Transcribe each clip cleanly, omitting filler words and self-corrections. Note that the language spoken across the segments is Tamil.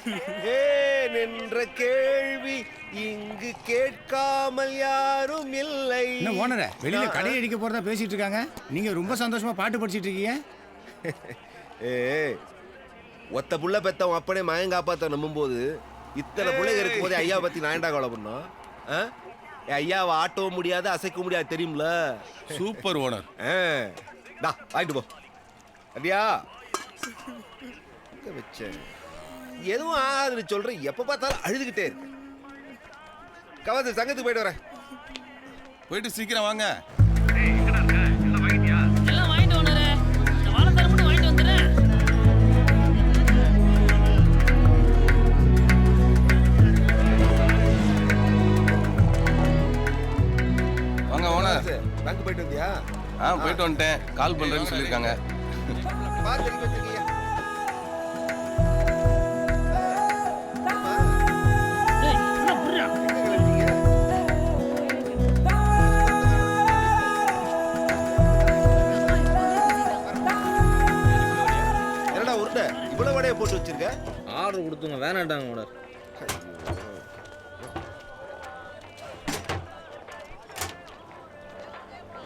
ஏன் என்ற கேள்வி இங்கு கேட்காமல் யாரும் இல்லை. என்ன ஓனரே, வெளியில கடை அடிக்க போறதா பேசிட்டு இருக்காங்க, நீங்க ரொம்ப சந்தோஷமா பாட்டு படிச்சிட்டு இருக்கீங்க. ஒத்த புள்ள பெத்தவன் அப்பனே மயம் காப்பாத்த நம்பும் போது இத்தனை பிள்ளைங்க இருக்கும் போதே ஐயா பத்தி நான் ஏன்டா கவலை பண்ணோம்? ஐயாவை ஆட்டவும் முடியாது அசைக்க முடியாது தெரியும்ல. Super owner. வாங்கிட்டு போ. அப்படியா வச்சேன் எதுவும் ஆகுதுன்னு சொல்றேன், எப்ப பார்த்தாலும் அழுதுகிட்டே இருக்கு. கவச சங்கத்துக்கு போயிட்டு வரேன். போயிட்டு சீக்கிரம் வாங்க. பேங்க் போயிட்டு வந்தியா? போயிட்டு வந்துட்டேன். கால் பண்றேன்னு சொல்லியிருக்காங்க. என்னடா உருண்டை இவ்வளவு வடையை போட்டு வச்சிருக்க? ஆர்டர் கொடுத்துங்க, வேணாட்டாங்க ஓனர்.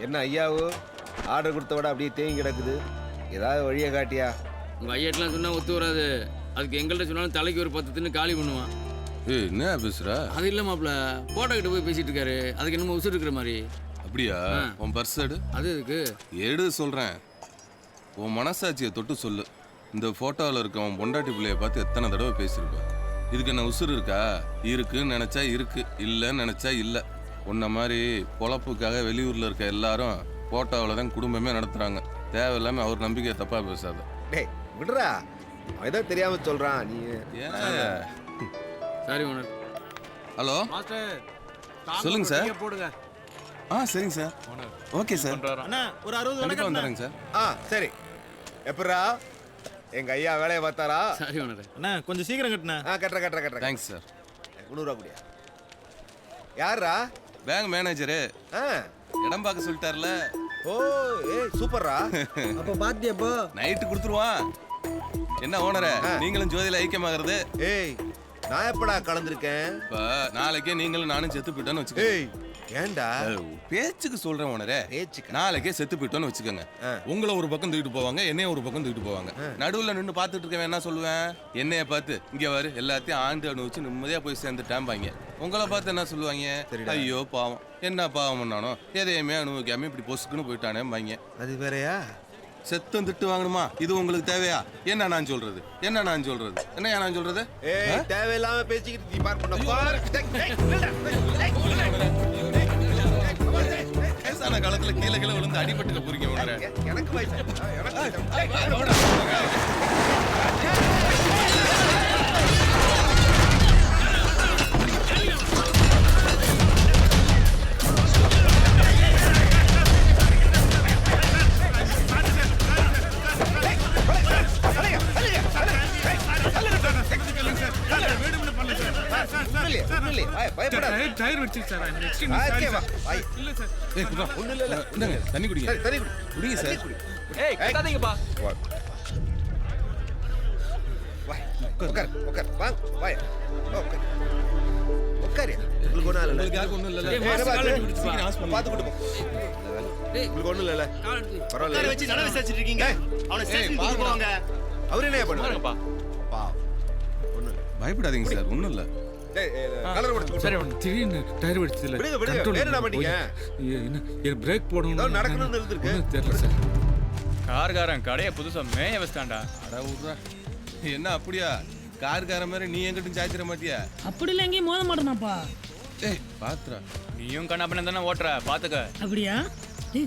என்ன ஐயாவு ஆர்டர் கொடுத்த விட அப்படியே தேங்கி கிடக்குது, ஏதாவது வழியை காட்டியா? உங்க ஐயாட்டெல்லாம் சொன்னா ஒத்து வராது. அதுக்கு எங்கள்கிட்ட சொன்னாலும் தலைக்கு ஒரு 10 தின்னு காலி பண்ணுவான். என்ன பேசுற? அது இல்ல மாப்ள, போட்டோ கிட்ட போய் பேசிட்டு இருக்காரு. அதுக்கு என்னமோ உசுறு இருக்கிற மாதிரி. அப்படியா? உன் பர்ஸ் எடு. அது இருக்கு எடு சொல்றேன். உன் மனசாட்சியை தொட்டு சொல்லு. இந்த போட்டோவில் இருக்க உன் பொண்டாட்டி பிள்ளைய பார்த்து எத்தனை தடவை பேசியிருப்ப. இதுக்கு என்ன உசுறு இருக்கா? இருக்குன்னு நினைச்சா இருக்கு, இல்லைன்னு நினைச்சா இல்லை. உன்ன மாதிரி பொழப்புக்காக வெளியூர்ல இருக்க எல்லாரும் போட்டோவில் தான் குடும்பமே நடத்துறாங்க. தேவையில்லாம அவர் நம்பிக்கையை தப்பா பேசாத. டேய் விடுறா, அவன் தெரியாம சொல்றான். நீ சாரி ஓனர். ஹலோ சொல்லுங்க சார். போடுங்க. சரிங்க சார். Okay sir. அண்ணா ஒரு 60 கண்டிப்பா வந்துடுறேங்க சார். சரி. எப்படா எங்க ஐயா வேலையை பார்த்தாரா? Sorry owner. அண்ணா கொஞ்சம் சீக்கிரம் கட்டுண்ணா. கட்டுறேன். Thanks sir. 300 ரூபா கூடியா? யாரா? Bank manager. இடம் பார்க்க சொல்லிட்டார்ல. ஓ சூப்பர்ரா. அப்ப பாத்தியப்போ நைட்டு கொடுத்துருவான். என்ன ஓனரே, நீங்களும் ஜோதியில ஐக்கியமாகிறது? நான் எப்படா கலந்துருக்கேன்? நாளைக்கே நீங்களும் நானும் செத்து போயிட்டோன்னு வச்சுக்கோங்க. ஏண்டா? பேச்சுக்கு சொல்றேன் ஓனரே. பேச்சுக்கு நாளைக்கே செத்து போயிட்டோன்னு வச்சுக்கோங்க. உங்களை ஒரு பக்கம் தூக்கிட்டு போவாங்க, என்னைய ஒரு பக்கம் தூக்கிட்டு போவாங்க. நடுவுல நின்று பார்த்துட்டு இருக்கவன் என்ன சொல்லுவேன்? என்னைய பார்த்து இங்க வரு எல்லாத்தையும் ஆண்டு அனுபவிச்சு நிம்மதியா போய் சேர்ந்துட்டாம்பாங்க. உங்களை பார்த்து என்ன சொல்லுவாங்க? ஐயோ பாவம், என்ன பாவம் பண்ணானோ, எதையுமே அனுபவிக்காம இப்படி பொசுக்குன்னு போயிட்டானேம்பாங்க. அது வேறையா? செத்தம் திட்டு வாங்கணுமா? இது உங்களுக்கு தேவையா? என்ன நான் சொல்றது? என்னையா நான் சொல்றது? தேவையில்லாம பேசிக்கிட்டு நீ பார் பண்ண வயசான காலத்துல கீழே விழுந்து அடிபட்டுக்க போறீங்க உணர. எனக்கு வயசு தண்ணி குடிங்க சார். பயப்படாதீங்க சார், ஒண்ணும் இல்ல. பிரேக் போடணும் தெரியல சார். கார்காரன் கடையை புதுசா மேய வச்சிட்டான்டா. என்ன அப்படியா? கார்காரன் மாதிரி நீ எங்கிட்டும் சாய்ச்சிட மாட்டியா? அப்படி இல்ல, எங்கேயும் மோத மாட்டேனாப்பா. பாத்துறா, நீயும் கண்ணாப்பண்ண தானே ஓட்டுற, பாத்துக்க. அப்படியா?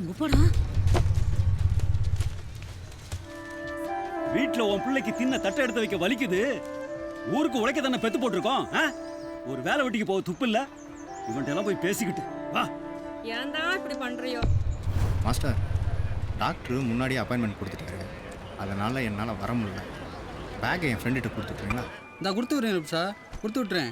குப்பாடா, வீட்டுல உன் பிள்ளைக்கு தின்ன தட்டை எடுத்து வைக்க வலிக்குது. ஊருக்கு உழைக்க தானே பெத்து போட்டிருக்கோம். ஒரு வேலை வெட்டிக்கு போக துப்பு இல்ல. இவன்ட்ட எல்லாம் போய் பேசிக்கிட்டு வா. ஏன்டா இப்படி பண்றியோ? மாஸ்டர், டாக்டர் முன்னாடியே அப்பாயின்மெண்ட் கொடுத்துட்டாரு, அதனால என்னால் வர முடியல. பேக்கை என் ஃப்ரெண்டுகிட்ட கொடுத்துட்றீங்களா? நான் கொடுத்து விட்றேன் சார், கொடுத்து விட்றேன்.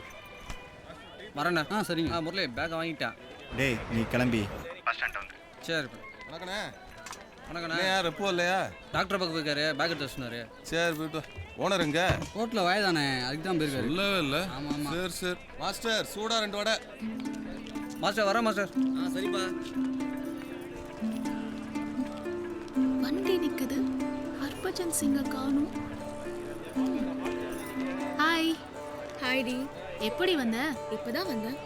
வரண்ணா. சரிங்க. முரளி பேக்கை வாங்கிட்டான். டேய் நீ கிளம்பி பஸ் ஸ்டாண்ட் வந்து. சரி வணக்கண்ணே. வணக்கண்ணே. யார் எப்போ இல்லையா? டாக்டர் பக்கம் போயிருக்காரு, பேக் எடுத்து சொன்னாரு. சரி போயிட்டு ஓனர் எங்க? ரோட்டில் வயதானே, அதுக்கு தான் போயிருக்காரு. சொல்லவே இல்லை. ஆமாம் ஆமாம். சரி சரி மாஸ்டர் சூடா 2 வடை. மாஸ்டர் வரேன் மாஸ்டர். சரிப்பா. வண்டி நிக்குது, ஹர்பஜன் சிங்க காணும். ஹாய். ஹாய்டி. எப்படி வந்த? இப்பதான் வந்தேன்.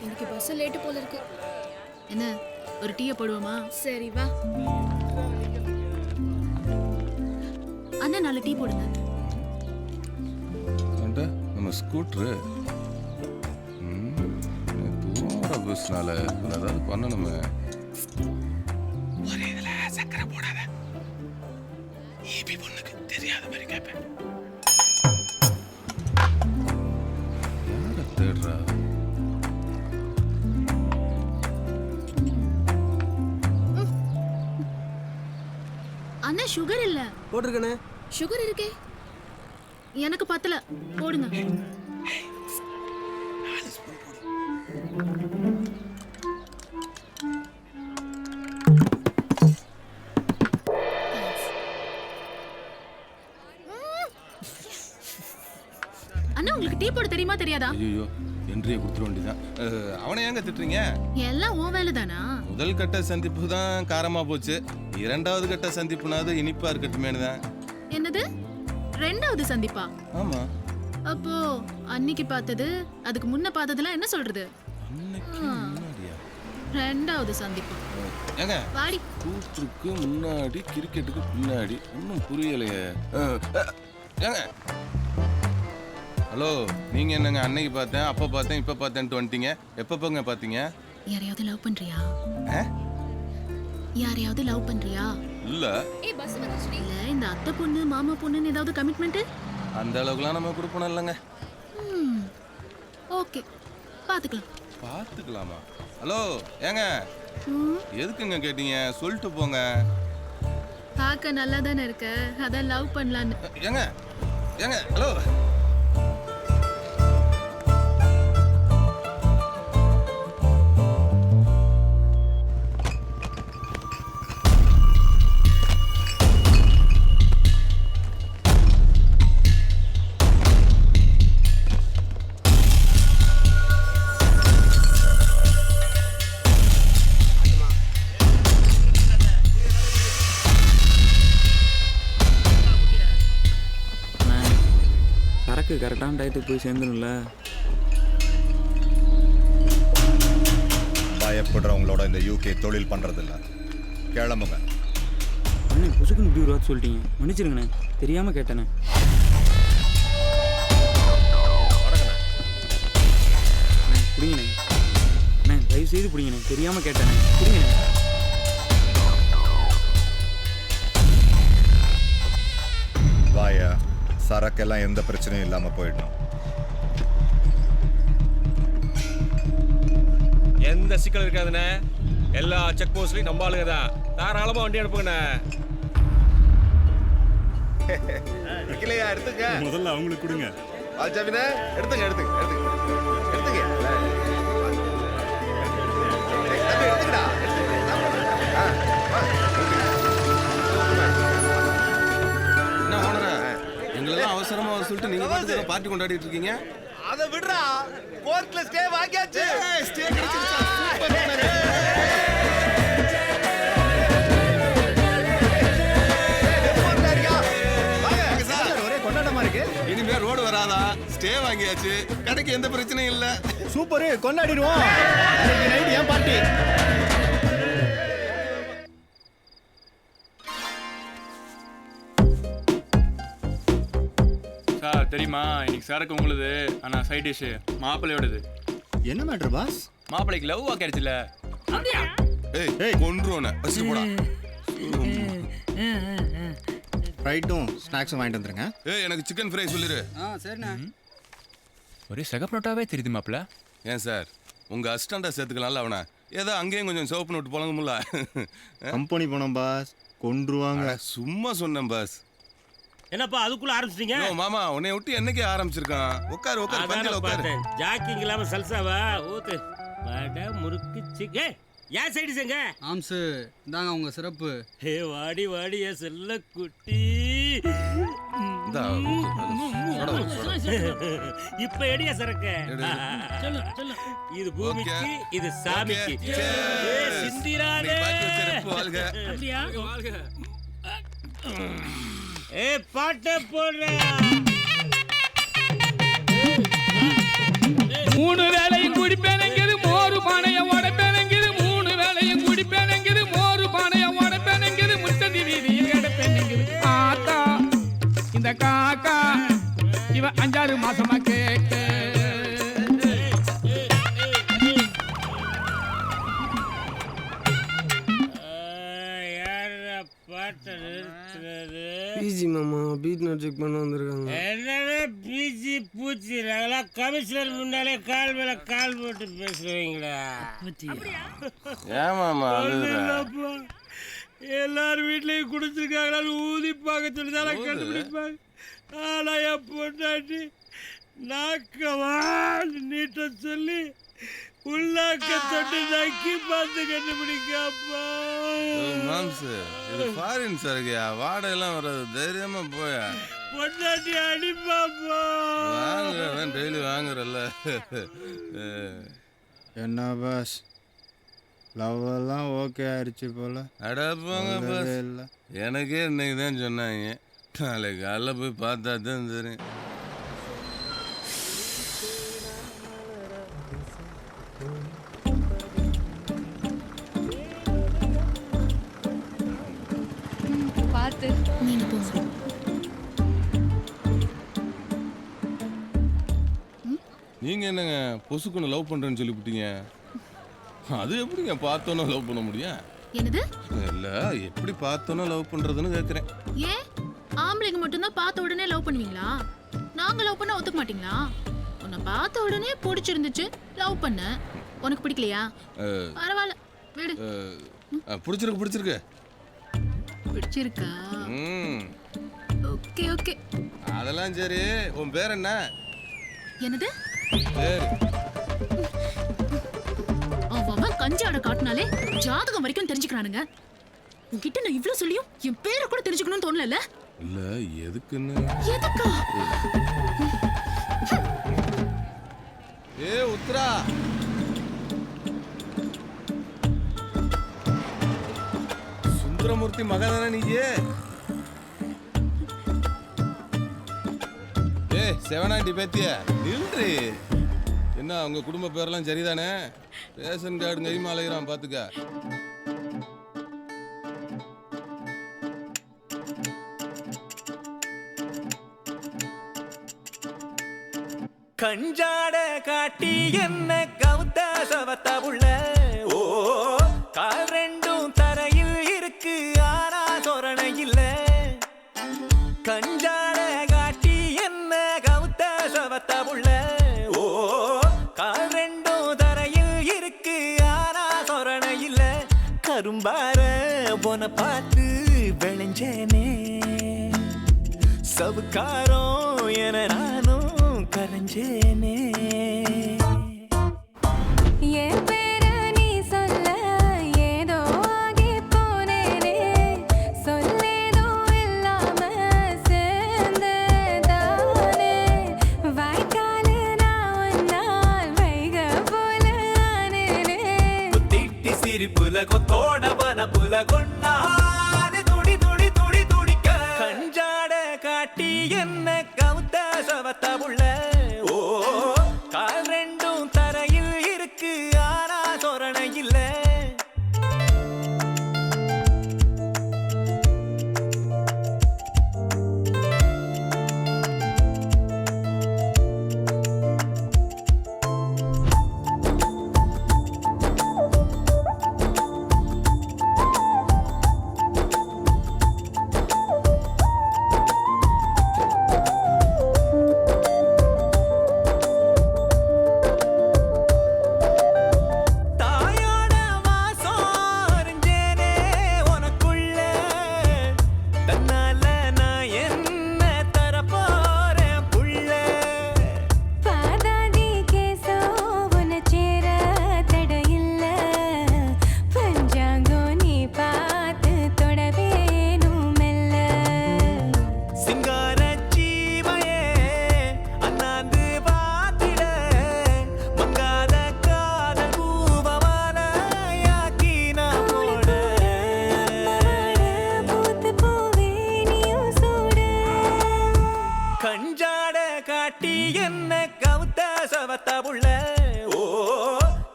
எனக்கு பஸ் லேட்டு போல இருக்கு. என்ன ஒரு டீயை போடுவோமா? சரி வா. அண்ணா 4 டீ போடுங்க. ஏண்டா, நம்ம ஸ்கூட்ரு தூர பஸ்னால ஏதாவது பண்ணணுமே. ஒரே இதில் சக்கரை போடாத. ஈபி பொண்ணுக்கு தெரியாத மாதிரி கேட்பேன். யாரை தேடுறா? அண்ணா சுகர் இல்ல. போட்டிருக்கண்ணே. சுகர் இருக்கே. எனக்கு பத்தல, போடுங்க. அண்ணா உங்களுக்கு டீ போட தெரியுமா தெரியாதா? ஐயோ என்றியை கொடுத்துட வேண்டியதான். அவனை ஏங்க திட்டுறீங்க? எல்லாம் உன் வேலை தானா? முதல் கட்ட சந்திப்பு தான் காரமா போச்சு. 2வது கட்ட சந்திப்புனாவது இனிப்பா இருக்கட்டுமேனு தான். என்னது 2வது சந்திப்பா? ஆமா. அப்போ அன்னைக்கு பார்த்தது, அதுக்கு முன்ன பார்த்ததுலாம் என்ன சொல்றது? அன்னைக்கு முன்னாடியா? 2வது சந்திப்பு. ஏங்க வாடி. கூற்றுக்கு முன்னாடி கிரிக்கெட்டுக்கு பின்னாடி ஒன்றும் புரியலையே. ஏங்க ஹலோ, நீங்க என்னங்க அன்னைக்கு பார்த்தேன், அப்ப பார்த்தேன், இப்ப பார்த்தேன்ட்டு வந்துட்டீங்க. எப்பப்பங்க பார்த்தீங்க? யாரையாவது லவ் பண்றியா? யாரையாவது லவ் பண்றியா? இல்ல. இல்ல இந்த அத்தை பொண்ணு மாமா பொண்ணுன்னு ஏதாவது கமிட்மெண்ட்? அந்த அளவுக்குலாம் நம்ம கொடுப்போம் இல்லைங்க. ஓகே, பாத்துக்கலாம். பார்த்துக்கலாமா? ஹலோ ஏங்க, எதுக்குங்க கேட்டீங்க? சொல்லிட்டு போங்க. பார்க்க நல்லா தானே இருக்க, அதான் லவ் பண்ணலான்னு. ஏங்க ஏங்க ஹலோ. கரெக்டான டயத்துக்கு போய் சேர்ந்துணும்ல. பயப்படுறவங்களோட இந்த யூகே தொழில் பண்ணுறதில்ல. கிளம்புங்க. அண்ணே புசுக்குன்னு இப்படி ஒரு வார்த்தை சொல்லிட்டீங்க, மன்னிச்சிருங்கண்ணே, தெரியாமல் கேட்டேண்ணே. அண்ணே பிடிங்கண்ணே, அண்ணே தயவு செய்து பிடிங்கண்ணே, தெரியாமல் கேட்டேண்ணே, பிடிங்கண்ணே. வாயா, சரக்கெல்லாம் எந்த பிரச்சனையும் இல்லாமல் போயிடணும். எந்த சிக்கல் இருக்காதுண்ணே. எல்லா செக் போஸ்ட்லையும் நம்ம ஆளுங்க தான். தாராளமாக வண்டி அனுப்புங்கண்ணே. இல்லையா எடுத்துங்க. முதல்ல அவங்களுக்கு கொடுங்க. ஆச்சாமினா எடுத்துங்க எடுத்துங்க எடுத்துங்க எடுத்துங்க. எடுத்துக்கடா. என்ன ஓனரா, எங்களெல்லாம் அவசரமா வர சொல்லிட்டு நீங்க பாட்டுக்கு பார்ட்டி கொண்டாடிட்டு இருக்கீங்க. அதை விடுறா, கோர்ட்ல ஸ்டே வாங்கியாச்சு. ஸ்டே கிடைச்சிருச்சா? சூப்பர் ஓனரே. ஒரே கொண்டாட்டமா இருக்கு. இனிமே ரோடு வராதா? ஸ்டே வாங்கியாச்சு, கடைக்கு எந்த பிரச்சனையும் இல்ல. சூப்பர், கொண்டாடிடுவோம். இன்னைக்கு நைட் ஏன் பார்ட்டி? சார் தெரியுமா, இன்னைக்கு சரக்கு உங்களுது, ஆனால் சைட் டிஷ்ஷு மாப்பிள்ளையோடது. என்ன மேட்ரு பாஸ்? மாப்பிள்ளைக்கு லவ் ஆக்கிடுச்சுல. ஏய் கொன்றுவோனே, ஃபர்ஸ்ட் போடா. ஃப்ரைட்டும் ஸ்நாக்ஸும் வாங்கிட்டு வந்துருங்க. ஏய் எனக்கு சிக்கன் ஃப்ரை சொல்லிரு. சரிண்ணே. ஒரே சகப்ரோட்டாவே தெரியுது மாப்பிள்ள. ஏன் சார், உங்க அசிஸ்டண்டா சேர்த்துக்கலாம்ல அவனை. ஏதோ அங்கேயும் கொஞ்சம் சிவப்பு நோட்டு போலங்கும்ல. கம்பெனி போனோம் பாஸ், கொன்றுவாங்க. சும்மா சொன்னேன் பாஸ். என்னப்பா அதுக்குள்ள ஆரம்பிச்சிட்டீங்க? மாமா உன்னை விட்டு என்னைக்கு ஆரம்பிச்சிருக்கான்? உட்காரு உட்காரு, பந்தில உட்காரு. ஜாக்கிங் இல்லாம சல்சாவா ஊத்து. வடை முறுக்கு சிக்கன். ஏன் சைடு செங்க ஆம்ஸு இந்தாங்க உங்க சிறப்பு. ஹே வாடி வாடி என் செல்ல குட்டி. இப்ப எடியா சரக்கு. இது பூமிக்கு இது சாமிக்கு. சிந்திரானே ஏ பாட்ட போடுற. 3 வேளையும் குடிப்பேனங்கிது மோரு பானைய உடைப்பேனங்கிது 3 வேளையும் குடிப்பேனங்கிது மோரு பானைய உடைப்பேனங்கிது முத்ததி வீதியில் கிடப்பேனங்கிது ஆத்தா இந்த காக்கா இவ 5-6 மாசமா கேட்க. பிஜி மாமா பீட் நோட் செக் பண்ண வந்திருக்காங்க. என்னடா பிஜி பூச்சி நாங்களா கமிஷனர் முன்னாலே கால் மேல கால் போட்டு பேசுறீங்களா? ஏமாமா எல்லாரும் வீட்லயும் குடிச்சிருக்காங்களா ஊதிப்பாங்க சொல்லிதான் கண்டுபிடிப்பாங்க. ஆனா என் பொண்டாட்டி நாக்கவா நீட்ட சொல்லி உள்ளாக்க தொட்டு நக்கி பார்த்து கண்டுபிடிக்காப்பா. மாம்சு இது ஃபாரின் சரக்குயா, வாடகைலாம் வராது, தைரியமா போயா. பொண்டாட்டி அடிப்பாப்பா. வாங்க டெய்லி வாங்குறல்ல. என்ன பாஸ் லவ் எல்லாம் ஓகே ஆயிடுச்சு போல. அட போங்க பாஸ், இல்லை எனக்கே இன்னைக்கு தான் சொன்னாங்க. நாளைக்கு காலைல போய் பார்த்தா தான் தெரியும். பார்த்து நீங்க போங்க. நீங்க என்னங்க பொசுக்குன்னு லவ் பண்றேன்னு சொல்லிவிட்டீங்க? அது எப்படிங்க பார்த்தோன்னா லவ் பண்ண முடியும்? என்னது? இல்ல எப்படி பார்த்தோன்னா லவ் பண்றதுன்னு கேக்குறேன். ஏன் ஆம்பளைங்க மட்டும்தான் பார்த்த உடனே லவ் பண்ணுவீங்களா? நாங்க லவ் பண்ண ஒத்துக்க மாட்டீங்களா? உன்னை பார்த்த உடனே பிடிச்சிருந்துச்சு லவ் பண்ண. உனக்கு பிடிக்கலையா? பரவாயில்ல விடு. பிடிச்சிருக்கு பிடிச்சிருக்கு பிடிச்சிருக்கா? ஓகே ஓகே அதெல்லாம் சரி. உன் பேர் என்ன? என்னது? பேர் அவன் கஞ்சாட காட்டினாலே ஜாதகம் வரைக்கும் தெரிஞ்சுக்கிறானுங்க. உன்கிட்ட நான் இவ்ளோ சொல்லியும் என் பேரை கூட தெரிஞ்சுக்கணும்னு தோணல. இல்ல எதுக்குன்னு. எதுக்கா? ஏ உத்ரா, சுந்தரமூர்த்தி மகதானே நீயே? ஏ செவனாண்டி பேத்திய நில்றி. என்ன உங்க குடும்ப பேரெல்லாம் சரிதானே? ரேஷன் கார்டு கைமா அலைகிறான் பாத்துக்க. கஞ்சாட காட்டி என்ன கவுத்த சவத்த உள்ள ஓ கால் ரெண்டும் தரையில் இருக்கு ஆனா சொரணை இல்ல. கஞ்சாட காட்டி என்ன கவுத்த சவத்த உள்ள ஓ கால் ரெண்டும் தரையில் இருக்கு ஆனா சொரணை இல்ல. கரும்பார போன பார்த்து விளைஞ்சேனே சவுக்காரம் என நானும் கரஞ்சேனே. என் பேரை நீ சொல்ல ஏதோ ஆகி போனேனே. சொல்லேதோ இல்லாம சேர்ந்ததானே. வாய்க்காலு நான் ஒன்னால் வைக போல ஆனேனே. குத்திட்டி சிரிப்புல கொத்தோட வனப்புல கொண்டாது துடி துடி துடி துடிக்க. கஞ்சாட காட்டி என்ன கவுத்த சவத்த உள்ள ஓ கால் ரெண்டும் தரையில் இருக்கு ஆனா சொரணை இல்ல. சவத்த புள்ள ஓ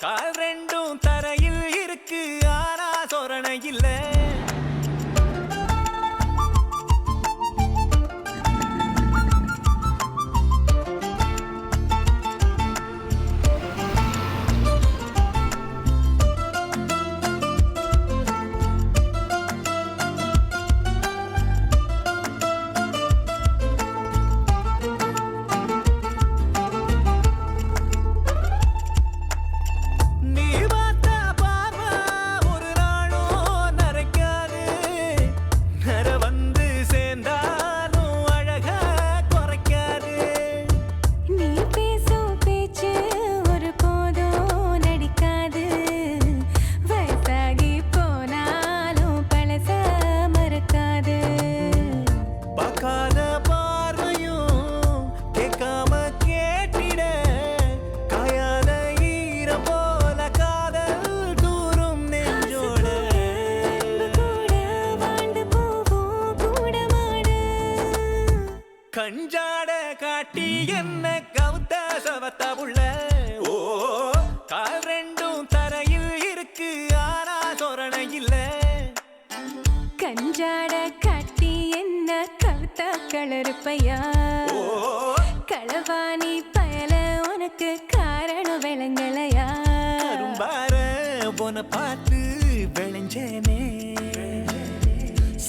கால் ரெண்டும் தரையில் இருக்கு ஆனா சொரணை இல்ல கஞ்சாட காட்டி என்ன கவுத்த சவத்த புள்ள ஓ கால் ரெண்டும் தரையில் இருக்கு ஆனா சொரணை இல்ல கஞ்சாட காட்டி என்ன கவுத்த கலருப்பையா களவாணி பயல உனக்கு காரணம் விளங்கலையா கரும்பார உன பார்த்து விளைஞ்சேனே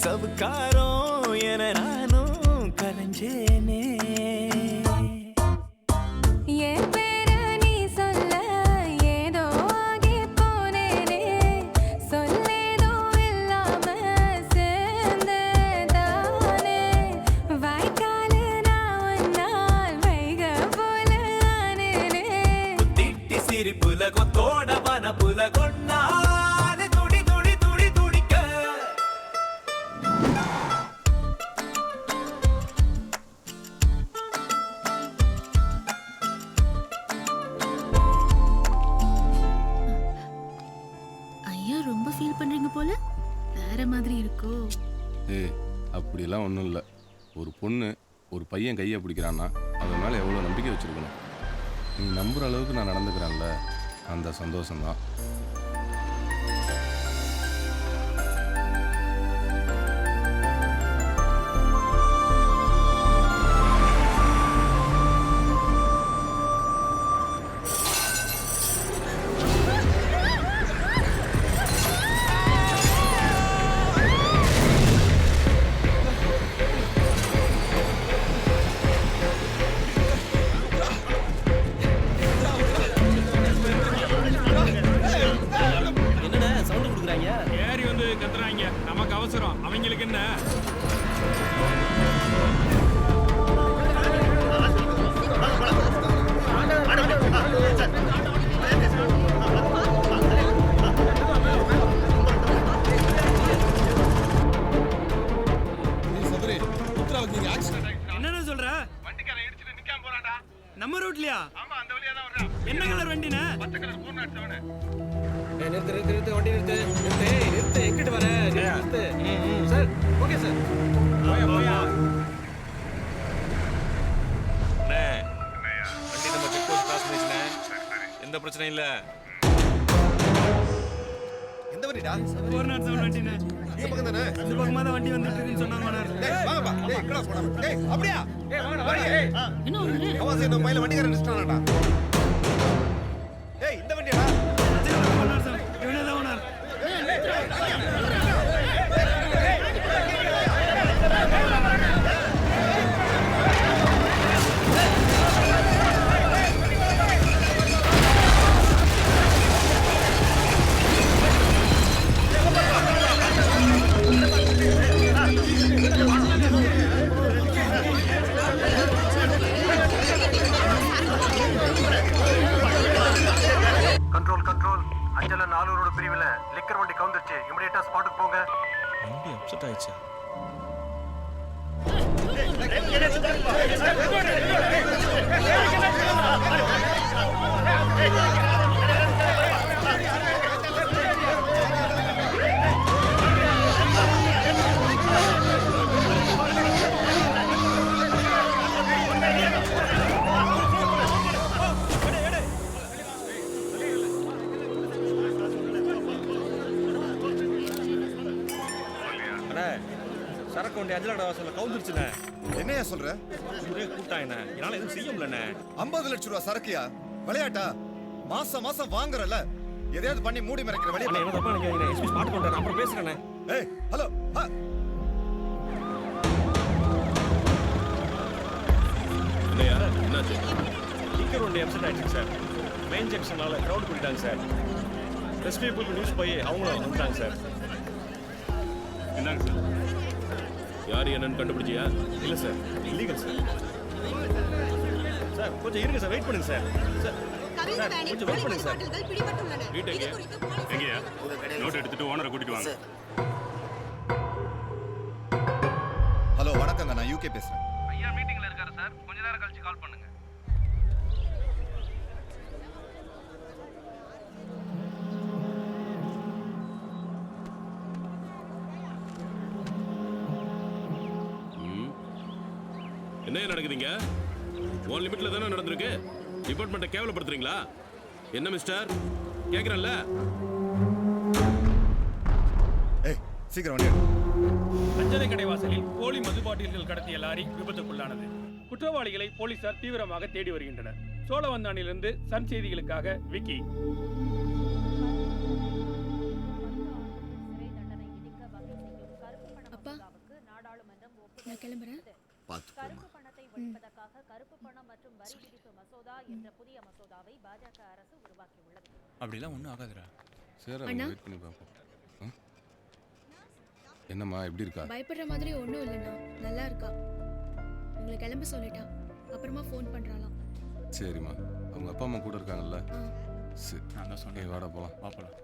சவுக்காரம் என நானும் கரைஞ்சேனே என் பேர நீ சொல்ல ஏதோ ஆகி போனேனே சொல்லேதோ இல்லாம சேர்ந்ததானே வாய்க்காலு நான் ஒன்னால் வைக போல ஆனேனே திட்டி சிரிப்புல கொத்தோட பனப்புல கொண்டாது துடி துடி துடி துடிக்க ஐயா ரொம்ப ஃபீல் பண்றீங்க போல வேற மாதிரி இருக்கோ ஏய் அப்படிலாம் ஒன்றும் இல்லை. ஒரு பொண்ணு ஒரு பையன் கையை பிடிக்கிறான்னா அது மேலே எவ்வளோ நம்பிக்கை வச்சுருக்கணும். நீ நம்புகிற அளவுக்கு நான் நடந்துக்கிறேன்ல, அந்த சந்தோஷம்தான். நமக்கு அவசரம், அவங்களுக்கு என்ன? என்ன சொல்ற? வண்டிக்காரன் இடிச்சிட்டு நிக்காம போறான்டா. நம்ம ரோட்லயா? ஆமா, அந்த வழியா தான் வர்றான். என்ன கலர் வண்டினே? பச்சை கலர் ஃபோன் அடிச்சவனே. நிறுத்து வண்டி நிறுத்து எங்கிட்டு வர நிறுத்து சார். ஓகே சார், போயா வண்டி நம்ம செக் போஸ்ட் கிராஸ் பண்ணிச்சுனே, எந்த பிரச்சனையும் இல்ல. எந்த வண்டிடா? 407 வண்டினே. இந்த பக்கம் தானே? அந்த பக்கமா தான் வண்டி வந்துட்டு இருக்குன்னு சொன்னாங்க ஓனர். டேய் வாங்கப்பா, டேய் கிராஸ் போடா. டேய் அப்படியே வாங்கடா. ஏய் என்ன ஒரு அவசே நம்ம மைல வண்டிக்காரன் நிஸ்டானடா. ஏய் இந்த வண்டிடா. ஓனர் சார், இவனே தான் ஓனர். கண்ட்ரோல் அஞ்சல 4 ரோடு பிரிவுல லிக்கர் வண்டி கவுந்துருச்சு. இமிடியேட்டா ஸ்பாட்டுக்கு போங்க. வண்டி அப்செட் ஆயிடுச்சா? அஞ்சலடா வாசல்ல கவுந்துருச்சுண்ணே. என்னையா சொல்ற? ஊரே கூட்டாயிண்ணே. என்னால எதுவும் செய்ய முடியலண்ணே. 50 லட்சம் ரூபா சரக்கியா? விளையாட்டா? மாசம் மாசம் வாங்குறல, எதையாவது பண்ணி மூடி மறைக்கிற வழியா? என்ன தப்பா நினைக்காதீங்க. எஸ்பி ஸ்பாட் பண்றேன், அப்புறம் பேசுறேண்ணே. ஏய் ஹலோ. என்னாச்சு? லிங்கர் ஒன்று அப்செட் ஆயிடுச்சு சார். மெயின் ஜங்ஷனால கிரௌட் கூட்டிட்டாங்க சார். ரெஸ்ட் பீப்புளுக்கு நியூஸ் போய் அவங்களும் வந்துட்டாங்க சார். என்னங்க சார், யார் என்னன்னு கண்டுபிடிச்சியா? இல்லை சார், இல்லீகல் சார். சார் கொஞ்சம் இருங்க சார், வெயிட் பண்ணுங்க சார். சார் கொஞ்சம் வெயிட் பண்ணுங்க சார். வீட்டு எங்கேயா? நோட் எடுத்துட்டு ஓனரை கூட்டிட்டு வாங்க. ஹலோ வணக்கங்க, நான் யூகே பேசுறேன். ஐயா மீட்டிங்ல இருக்காரு சார், கொஞ்ச நேரம் கழிச்சு கால் பண்ணுங்க. என்ன நடக்குதுங்க? ஒன் லிமிட்ல தானே நடந்திருக்கு. டிபார்ட்மெண்ட்டை கேவலப்படுத்துறீங்களா என்ன மிஸ்டர்? கேக்குறேன்ல. ஏய் சீக்கிரம் வண்டி எடு. அஞ்சலை கடை வாசலில் போலி மது பாட்டில்கள் கடத்திய லாரி விபத்துக்குள்ளானது. குற்றவாளிகளை போலீசார் தீவிரமாக தேடி வருகின்றனர். சோழவந்தானிலிருந்து சன் செய்திகளுக்காக விக்கி. அப்பா, நான் கிளம்புறேன். கருப்பு பணத்தை ஒழிப்பதற்காக கருப்பு பணம் மற்றும் வரி விதிப்பு மசோதா என்ற புதிய மசோதாவை பாஜக அரசு உருவாக்கியுள்ளது. அப்படிலாம் ஒன்றும் ஆகாதுடா. சரி, வெயிட் பண்ணி பார்ப்போம். என்னம்மா எப்படி இருக்கா? பயப்படுற மாதிரி ஒன்றும் இல்லைண்ணா, நல்லா இருக்கா. உங்களை கிளம்ப சொல்லிட்டா, அப்புறமா ஃபோன் பண்றாளாம். சரிம்மா, அவங்க அப்பா அம்மா கூட இருக்காங்கல்ல? நான் தான் சொன்னேன். வாடா போலாம். பாப்பலாம்.